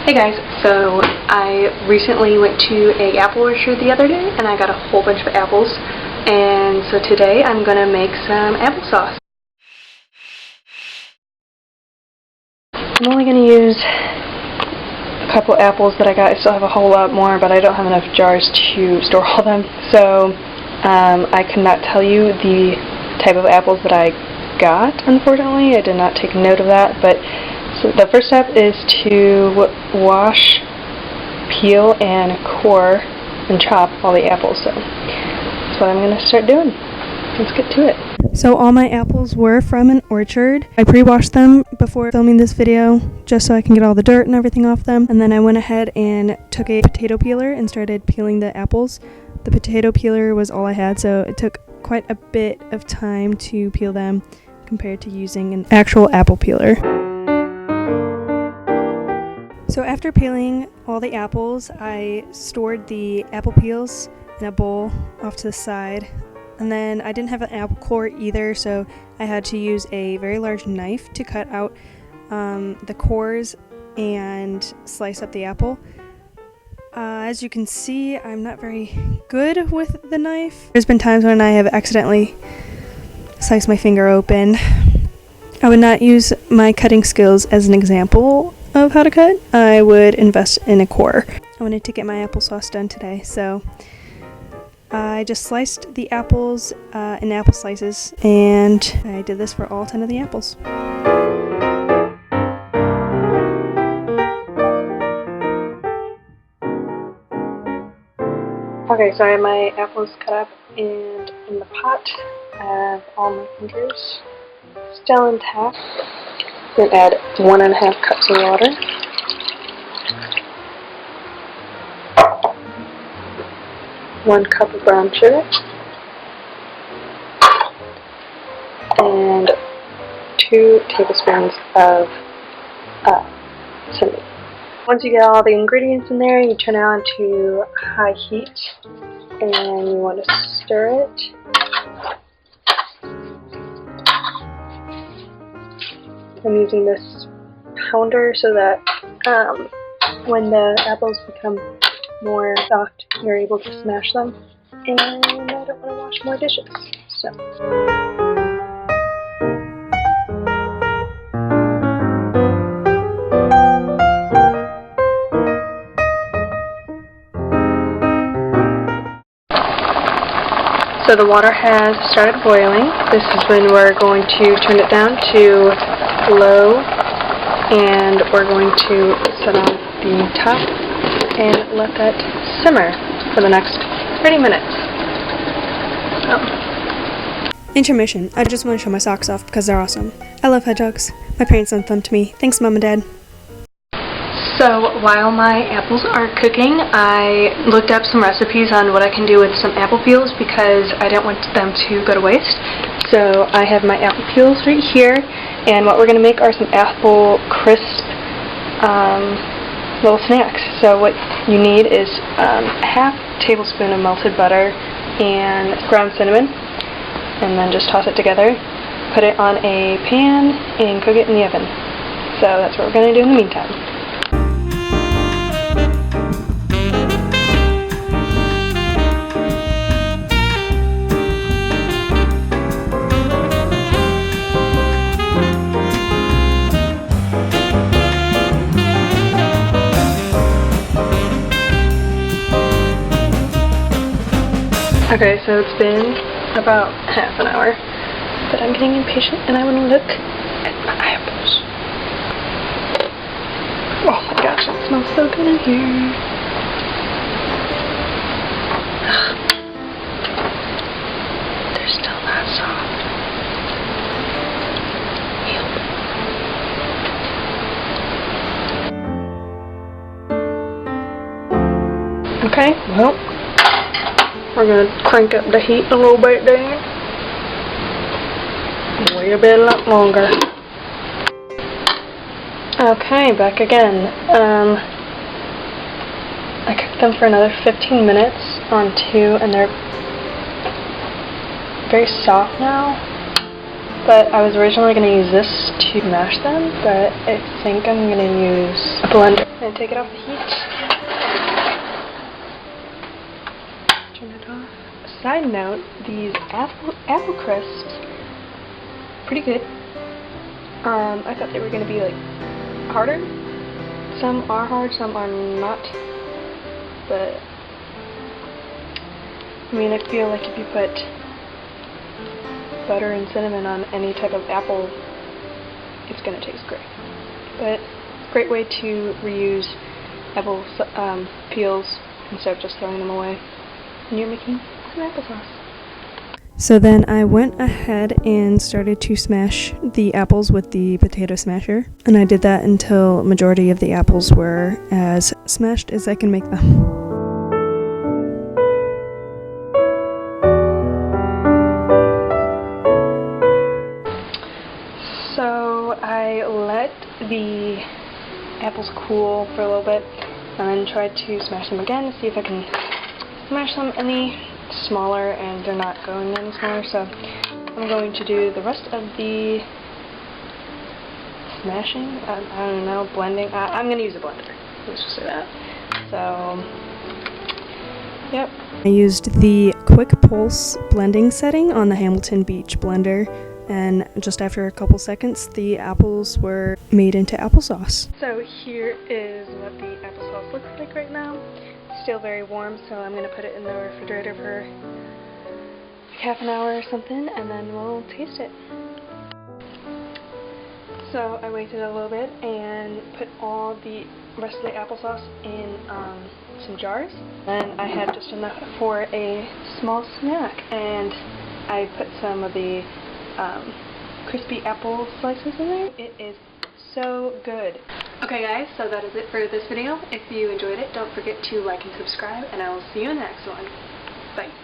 Hey guys, so I recently went to a apple orchard the other day and I got a whole bunch of apples, and so today I'm gonna make some applesauce. I'm only gonna use a couple apples that I got. I still have a whole lot more, but I don't have enough jars to store all of them, so I cannot tell you the type of apples that I got, unfortunately. I did not take note of that, but so the first step is to wash, peel, and core and chop all the apples. So that's what I'm going to start doing. Let's get to it. So all my apples were from an orchard. I pre-washed them before filming this video just so I can get all the dirt and everything off them. And then I went ahead and took a potato peeler and started peeling the apples. The potato peeler was all I had, so it took quite a bit of time to peel them compared to using an actual apple peeler. So after peeling all the apples, I stored the apple peels in a bowl off to the side. And then I didn't have an apple core either, so I had to use a very large knife to cut out the cores and slice up the apple. As you can see, I'm not very good with the knife. There's been times when I have accidentally sliced my finger open. I would not use my cutting skills as an example of how to cut. I would invest in a core. I wanted to get my applesauce done today, so I just sliced the apples in apple slices, and I did this for all 10 of the apples. Okay, so I have my apples cut up, and in the pot I have all my fingers still intact. Then add 1.5 cups of water. One cup of brown sugar. And 2 tablespoons of cinnamon. Once you get all the ingredients in there, you turn it on to high heat and you want to stir it. I'm using this pounder so that when the apples become more soft, you're able to smash them. And I don't want to wash more dishes, so. So the water has started boiling. This is when we're going to turn it down to low, and we're going to set on the top and let that simmer for the next 30 minutes. Intermission. I just want to show my socks off because they're awesome. I love hedgehogs. My parents sent them to me. Thanks, Mom and Dad. So while my apples are cooking, I looked up some recipes on what I can do with some apple peels because I didn't want them to go to waste. So I have my apple peels right here, and what we're going to make are some apple crisp little snacks. So what you need is half tablespoon of melted butter and ground cinnamon, and then just toss it together, put it on a pan, and cook it in the oven. So that's what we're going to do in the meantime. Okay, so it's been about half an hour, but I'm getting impatient and I want to look at my apples. Oh my gosh, it smells so good in here. They're still not soft. Okay, well, we're going to crank up the heat a little bit there. Wait a bit longer. Okay, back again. I cooked them for another 15 minutes on 2, and they're very soft now. but I was originally going to use this to mash them, but I think I'm going to use a blender and take it off the heat. Turn it off. Side note, these apple crisps, pretty good. I thought they were going to be like harder. Some are hard, some are not, but I mean, I feel like if you put butter and cinnamon on any type of apple, it's going to taste great. But great way to reuse apple peels instead of just throwing them away. And you're making some applesauce. So then I went ahead and started to smash the apples with the potato smasher, and I did that until majority of the apples were as smashed as I can make them. So I let the apples cool for a little bit and then tried to smash them again to see if I can smash them any smaller, and they're not going any smaller, so I'm going to do the rest of the smashing, I don't know, blending. I'm going to use a blender, let's just say that. So, yep. I used the quick pulse blending setting on the Hamilton Beach blender, and just after a couple seconds the apples were made into applesauce. So here is what the applesauce looks like right now. Still very warm, so I'm going to put it in the refrigerator for like half an hour or something, and then we'll taste it. So I waited a little bit and put all the rest of the applesauce in some jars. And I had just enough for a small snack, and I put some of the crispy apple slices in there. It is so good. Okay guys, so that is it for this video. If you enjoyed it, don't forget to like and subscribe, and I will see you in the next one. Bye.